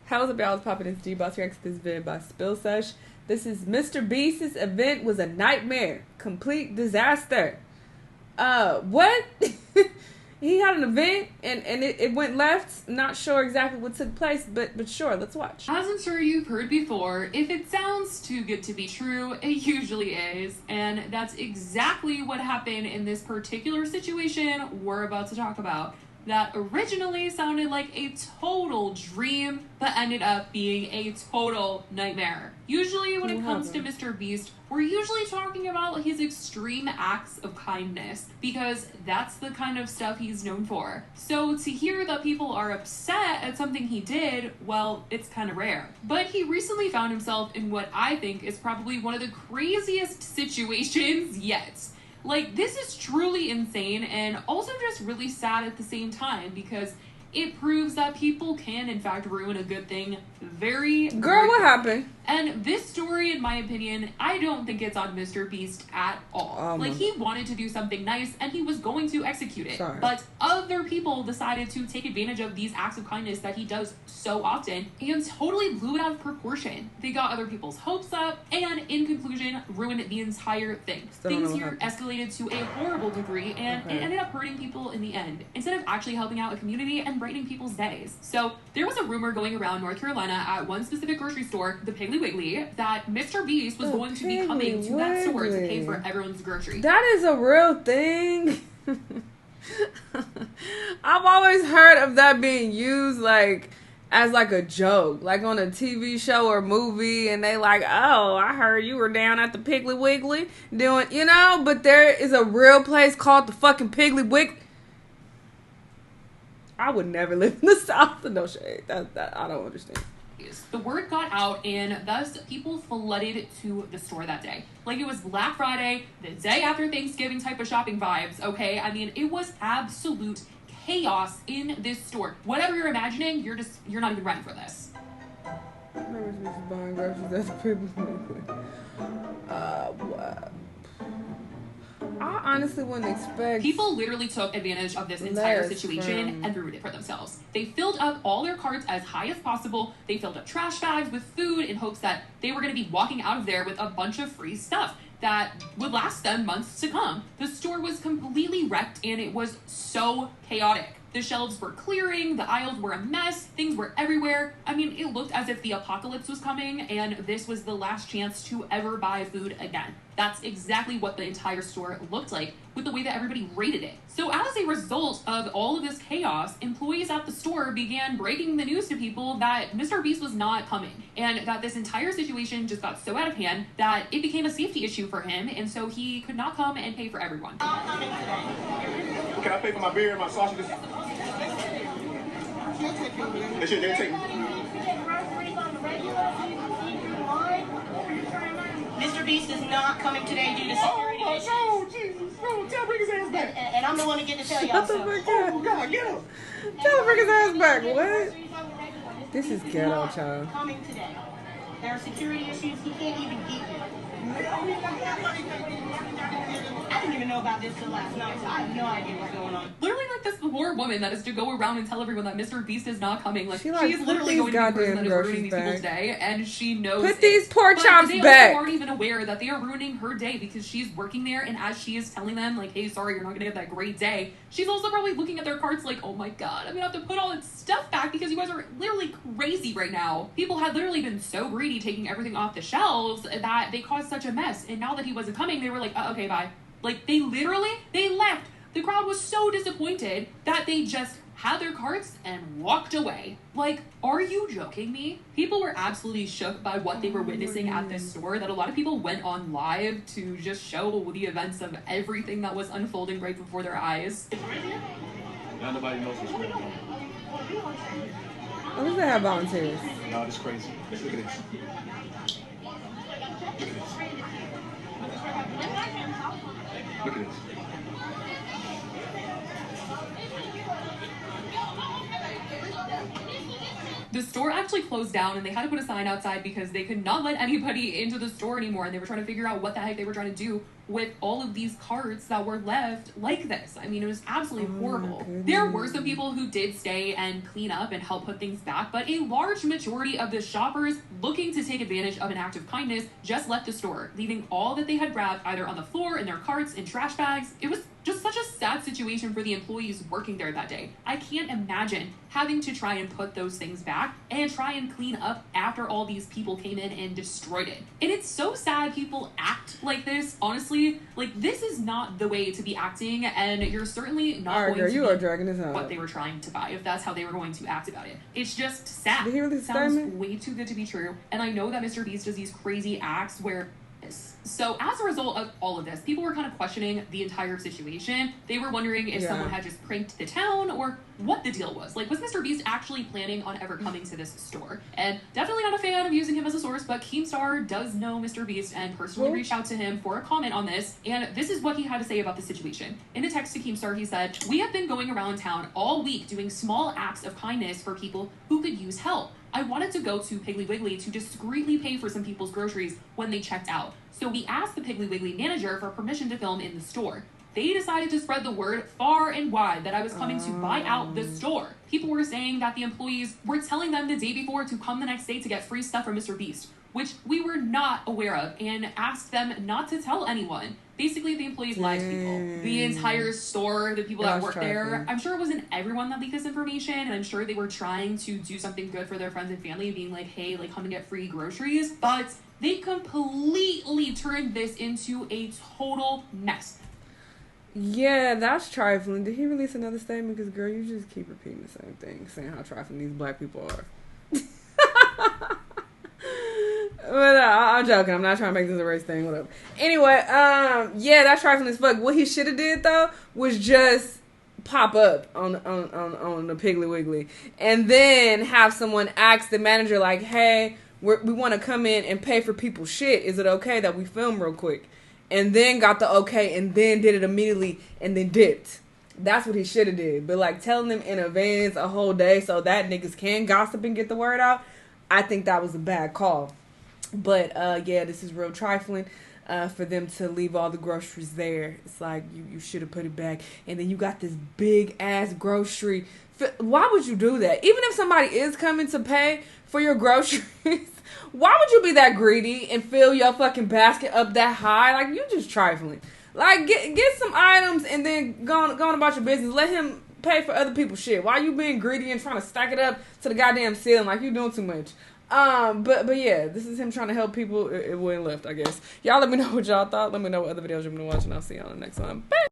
How's up, y'all? It's popping. It's G-Boss reacts to this video by Spill Sesh. This is Mr. Beast's event was a nightmare. Complete disaster. What? He had an event and it went left. Not sure exactly what took place, but sure, let's watch. As I'm sure you've heard before, if it sounds too good to be true, it usually is. And that's exactly what happened in this particular situation we're about to talk about. That originally sounded like a total dream, but ended up being a total nightmare. Usually when it comes to Mr. Beast, we're usually talking about his extreme acts of kindness, because that's the kind of stuff he's known for. So to hear that people are upset at something he did, well, it's kind of rare. But he recently found himself in what I think is probably one of the craziest situations yet. Like, this is truly insane and also just really sad at the same time, because it proves that people can, in fact, ruin a good thing very Girl, what happened? And this story, in my opinion, I don't think it's on Mr. Beast at all. Like, he wanted to do something nice, and he was going to execute it. But other people decided to take advantage of these acts of kindness that he does so often and totally blew it out of proportion. They got other people's hopes up, and in conclusion, ruined the entire thing. Things here escalated to a horrible degree, and it ended up hurting people in the end, instead of actually helping out a community and brightening people's days. So, there was a rumor going around North Carolina at one specific grocery store, the Piggly Wiggly, that Mr. Beast was going to be coming to that store to pay for everyone's groceries. That is a real thing. I've always heard of that being used like as like a joke, like on a TV show or movie, and they like, oh, I heard you were down at the Piggly Wiggly doing, you know, but there is a real place called the fucking Piggly Wiggly. I would never live in the South. No shade. That I don't understand. The word got out, and thus people flooded to the store that day. Like, it was Black Friday, the day after Thanksgiving type of shopping vibes, okay? I mean, it was absolute chaos in this store. Whatever you're imagining, you're not even ready for this. I remember buying groceries at the Piggly Wiggly. What? I honestly wouldn't expect... People literally took advantage of this entire situation and ruined it for themselves. They filled up all their carts as high as possible. They filled up trash bags with food in hopes that they were going to be walking out of there with a bunch of free stuff that would last them months to come. The store was completely wrecked, and it was so chaotic. The shelves were clearing, the aisles were a mess, things were everywhere. I mean, it looked as if the apocalypse was coming, and this was the last chance to ever buy food again. That's exactly what the entire store looked like, with the way that everybody rated it. So as a result of all of this chaos, employees at the store began breaking the news to people that Mr. Beast was not coming, and that this entire situation just got so out of hand that it became a safety issue for him, and so he could not come and pay for everyone. Can I pay for my beer and my sausages? They should take me. Mr. Beast is not coming today due to security issues. Oh, Jesus. No, tell him bring his ass back. And I'm the one to get to tell y'all so. Oh, God, get him. Tell him bring his ass back. What? This is ghetto, child. Coming today. There are security issues. He can't even eat it. I didn't even know about this till last night, so I have no idea what's going on. Literally, like, this poor woman that is to go around and tell everyone that Mr. Beast is not coming. Like, she is literally going to be the person that is ruining these people's day, and she knows Put these pork chops back. They also aren't even aware that they are ruining her day, because she's working there, and as she is telling them, like, hey, sorry, you're not going to get that great day, she's also probably looking at their carts like, oh my god, I'm going to have to put all this stuff back because you guys are literally crazy right now. People had literally been so greedy taking everything off the shelves that they caused such a mess, and now that he wasn't coming, they were like, okay, bye. Like, they left. The crowd was so disappointed that they just had their carts and walked away. Like, are you joking me? People were absolutely shook by what they were witnessing at this store, that a lot of people went on live to just show the events of everything that was unfolding right before their eyes. Now nobody knows what's going on. At least they have volunteers. No, it's crazy. Look at this. Look at this. The store actually closed down, and they had to put a sign outside because they could not let anybody into the store anymore, and they were trying to figure out what the heck they were trying to do with all of these carts that were left like this. I mean, it was absolutely horrible. There were some people who did stay and clean up and help put things back, but a large majority of the shoppers looking to take advantage of an act of kindness just left the store, leaving all that they had grabbed either on the floor, in their carts, in trash bags. It was just such a sad situation for the employees working there that day. I can't imagine having to try and put those things back and try and clean up after all these people came in and destroyed it. And it's so sad people act like this. Honestly, like, this is not the way to be acting, and you're certainly not going to are dragging this out. What they were trying to buy, if that's how they were going to act about it. It's just sad. Did you hear this Sounds statement? way too good to be true. And I know that Mr. Beast does these crazy acts where... So as a result of all of this, people were kind of questioning the entire situation. They were wondering if someone had just pranked the town or what the deal was. Like, was Mr. Beast actually planning on ever coming to this store? And definitely not a fan of using him as a source, but Keemstar does know Mr. Beast and personally reached out to him for a comment on this. And this is what he had to say about the situation. In a text to Keemstar, he said, "We have been going around town all week doing small acts of kindness for people who could use help. I wanted to go to Piggly Wiggly to discreetly pay for some people's groceries when they checked out. So we asked the Piggly Wiggly manager for permission to film in the store. They decided to spread the word far and wide that I was coming to buy out the store. People were saying that the employees were telling them the day before to come the next day to get free stuff from Mr. Beast, which we were not aware of, and asked them not to tell anyone." Basically, the employees lied to people. The entire store, the people that worked there, I'm sure it wasn't everyone that leaked this information, and I'm sure they were trying to do something good for their friends and family, being like, hey, like, come and get free groceries, but they completely turned this into a total mess. Yeah, that's trifling. Did he release another statement? Because, girl, you just keep repeating the same thing, saying how trifling these black people are. But I'm joking. I'm not trying to make this a race thing. Whatever. Anyway, yeah, that's trifling as fuck. What he should have did though was just pop up on the Piggly Wiggly, and then have someone ask the manager like, "Hey, we want to come in and pay for people's shit. Is it okay that we film real quick?" And then got the okay, and then did it immediately, and then dipped. That's what he should have did. But like telling them in advance a whole day so that niggas can gossip and get the word out, I think that was a bad call. But yeah, this is real trifling for them to leave all the groceries there. It's like you should have put it back, and then you got this big ass grocery. Why would you do that? Even if somebody is coming to pay for your groceries, why would you be that greedy and fill your fucking basket up that high? Like, you just trifling. Like, get some items and then go on about your business. Let him pay for other people's shit. Why you being greedy and trying to stack it up to the goddamn ceiling? Like, you doing too much. But yeah, this is him trying to help people. It wouldn't lift, I guess. Y'all let me know what y'all thought. Let me know what other videos you've been watching. I'll see y'all in the next one. Bye.